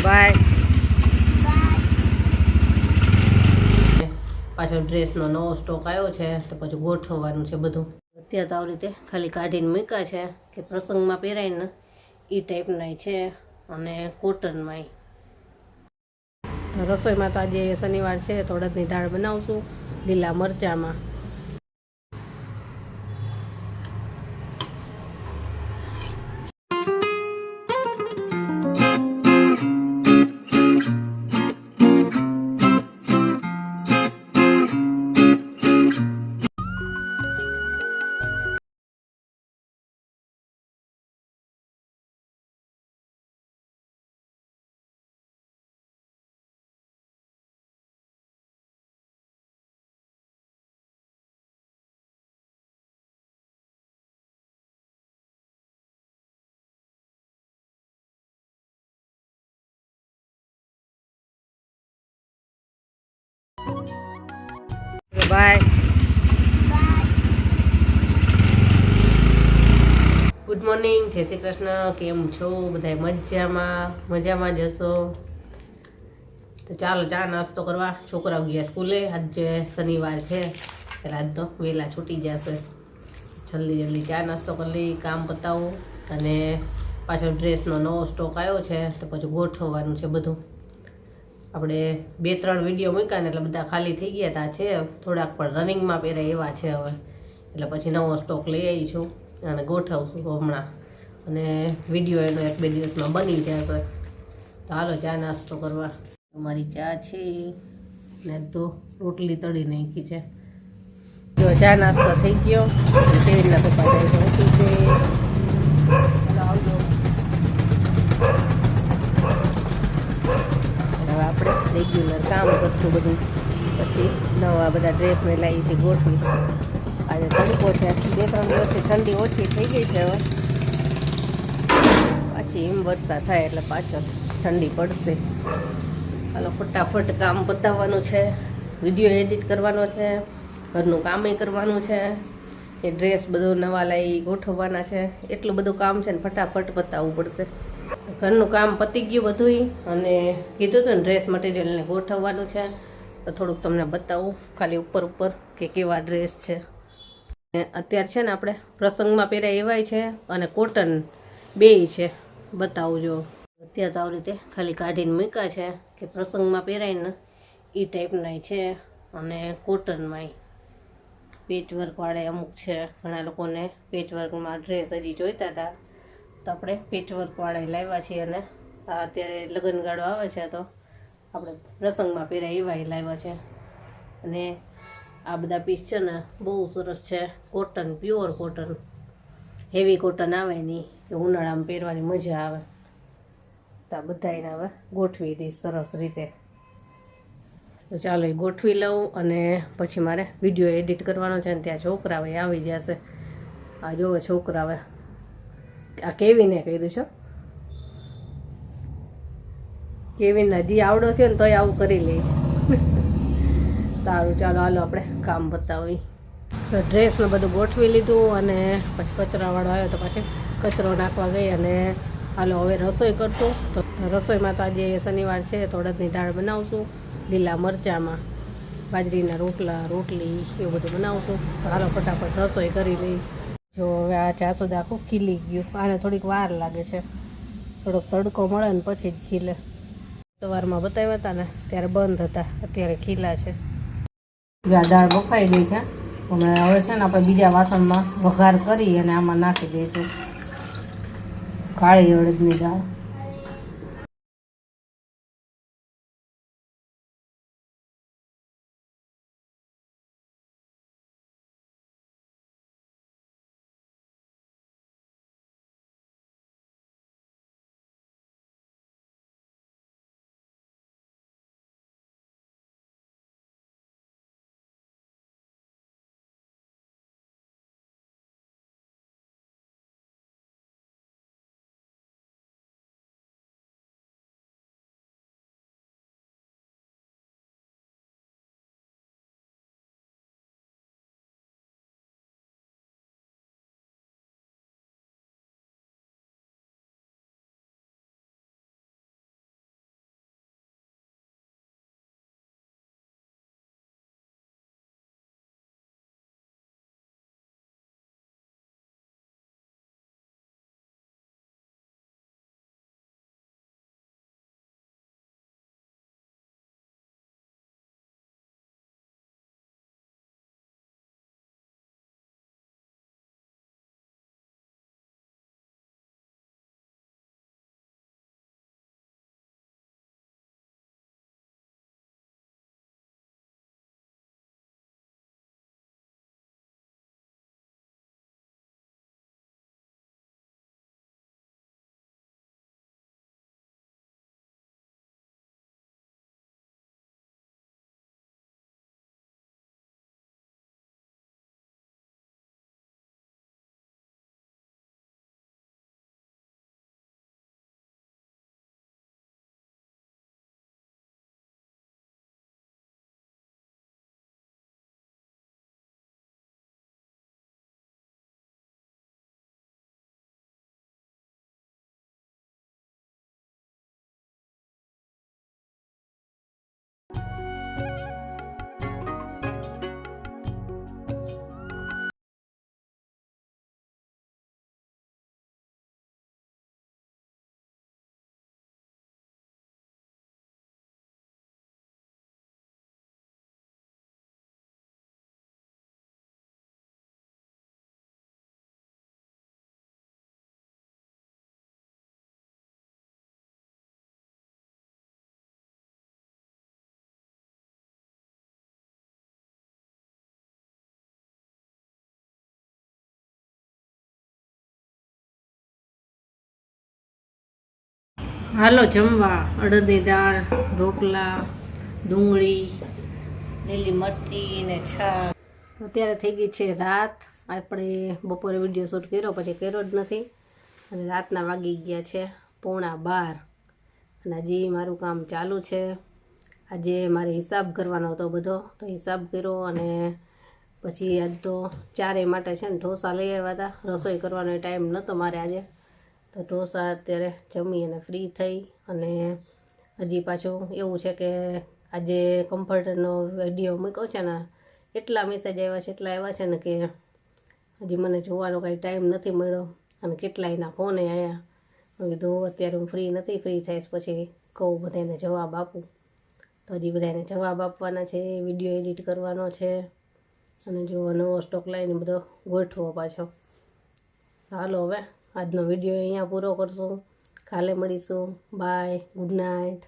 By. પાછો ડ્રેસનો નવો stock આવ્યો છે તો પછી ગોઠવવાનું છે બધું. અત્યારે તો આવી રીતે ખાલી કાઢીને મૂક્યા છે કે પ્રસંગમાં પહેરાય ને એ ટાઈપના છે અને કોટનમાંય. રસોઈમાં તો આજે શનિવાર છે તો અડદની દાળ બનાવશું લીલા મરચાંમાં. બાય. ગુડ મોર્નિંગ, જય શ્રી કૃષ્ણ. કેમ છો બધા? મજામાં જ હશો. તો ચાલો ચા નાસ્તો કરવા. છોકરાઓ ગયા સ્કૂલે. આજે શનિવાર છે એટલે આજ તો વહેલા છૂટી જશે. જલ્દી ચા નાસ્તો કરી લઈ, કામ પતાવું અને પાછો ડ્રેસનો નવો સ્ટોક આવ્યો છે તો પછી ગોઠવવાનું છે બધું. આપણે 2-3 વિડીયો મૂક્યા ને એટલે બધા ખાલી થઈ ગયા હતા. છે થોડાક પણ રનિંગમાં પહેરાય એવા છે હવે, એટલે પછી નવો સ્ટોક લઈ આવી છું અને ગોઠવશું હમણાં. અને વિડીયો એનો 1-2 દિવસમાં બની જશે. તો હાલો ચા નાસ્તો કરવા. અમારી ચા છે ને તો રોટલી તળી નાખી છે. જો ચા નાસ્તો થઈ ગયો. કેવી રીતના પપ્પા જાય તો ઓછી છે. આવજો. હવે આપણે રેગ્યુલર કામ કરશું બધું. પછી નવા બધા ડ્રેસ મેં લાવી છે ગોઠવી. આજે તડકો છે. 2-3 દિવસથી ઠંડી ઓછી થઈ ગઈ છે. હવે પાછી હિમવર્ષા થાય એટલે પાછળ ઠંડી પડશે. હાલો ફટાફટ કામ પતાવવાનું છે, વિડીયો એડિટ કરવાનો છે, ઘરનું કામય કરવાનું છે, એ ડ્રેસ બધું નવા લાવી ગોઠવવાના છે. એટલું બધું કામ છે ને ફટાફટ પતાવવું પડશે. ઘરનું કામ પતી ગયું બધું અને કીધું હતું ને ડ્રેસ મટીરિયલને ગોઠવવાનું છે તો થોડુંક તમને બતાવું ખાલી ઉપર કે કેવા ડ્રેસ છે. અત્યારે છે ને આપણે પ્રસંગમાં પહેરાય એવાય છે અને કોટન બેય છે. બતાવજો. અત્યારે તો આવી રીતે ખાલી કાઢીને મૂક્યા છે કે પ્રસંગમાં પહેરાય ને એ ટાઈપના છે અને કોટનમાંય. પેચવર્કવાળા અમુક છે. ઘણા લોકોને પેચવર્કમાં ડ્રેસ હજી જોઈતા હતા તો આપણે પેચવર્કવાળા લાવ્યા છીએ. અને અત્યારે લગ્નગાળો આવે છે તો આપણે પ્રસંગમાં પહેરાય એવા લાવ્યા છે. અને આ બધા પીસ છે ને બહુ સરસ છે. Cotton, pure cotton, heavy cotton આવે નહીં કે ઉનાળામાં પહેરવાની મજા આવે. તો આ બધાને હવે ગોઠવી દઈશ સરસ રીતે. તો ચાલો એ ગોઠવી લઉં અને પછી મારે વિડીયો એડિટ કરવાનો છે ને ત્યાં છોકરા હવે આવી જશે. આ જોવો છોકરા હવે આ કેવીને કર્યું છે. કેવીને હજી આવડો થયો ને તોય આવું કરી લે છે. સારું ચાલો હાલો આપણે કામ બતાવી. તો ડ્રેસને બધું ગોઠવી લીધું અને પછી કચરાવાળો આવ્યો તો પછી કચરો નાખવા ગઈ. અને હાલો હવે રસોઈ કરશું. તો રસોઈમાં તો આજે શનિવાર છે તો અડદની દાળ બનાવશું લીલા મરચાંમાં. બાજરીના રોટલા, રોટલી એવું બધું બનાવશું. તો હાલો ફટાફટ રસોઈ કરી લઈ. જો હવે આ જાસૂદ આખું ખીલી ગયું. આને થોડીક વાર લાગે છે, થોડોક તડકો મળે ને પછી જ ખીલે. સવારમાં બતાવ્યા હતા ને ત્યારે બંધ હતા, અત્યારે ખીલા છે. આ દાળ બફાઈ ગઈ છે અને હવે છે ને આપણે બીજા વાસણમાં વઘાર કરી અને આમાં નાખી દઈશું કાળી અડદની દાળ. હાલો જમવા. અડદની દાળ, રોટલા, ડુંગળી, લીલી મરચી ને છાશ. અત્યારે થઈ ગઈ છે રાત. આપણે બપોરે વિડીયો શૂટ કર્યો પછી કર્યો જ નથી અને રાતના વાગી ગયા છે 11:15 અને હજી મારું કામ ચાલુ છે. આજે મારે હિસાબ કરવાનો હતો બધો, તો હિસાબ કર્યો અને પછી આજ તો ચારેય માટે છે ને ઢોસા લઈ આવ્યા હતા. રસોઈ કરવાનો ટાઈમ નહોતો મારે આજે, તો ઢોસા અત્યારે જમી અને ફ્રી થઈ. અને હજી પાછું એવું છે કે આજે કમ્ફર્ટરનો વિડીયો મૂક્યો છે ને, એટલા મેસેજ આવ્યા છે ને કે હજી મને જોવાનો કાંઈ ટાઈમ નથી મળ્યો અને કેટલાયના ફોને આવ્યા. મેં કીધું અત્યારે હું ફ્રી નથી, ફ્રી થઈશ પછી કહું બધાને જવાબ આપું. તો હજી બધાને જવાબ આપવાના છે, વિડીયો એડિટ કરવાનો છે અને જો નવો સ્ટોક લાવીને બધો ગોઠવો પાછો. હાલો હવે આજનો વિડીયો અહીંયા પૂરો કરશું. કાલે મળીશું. Bye, good night.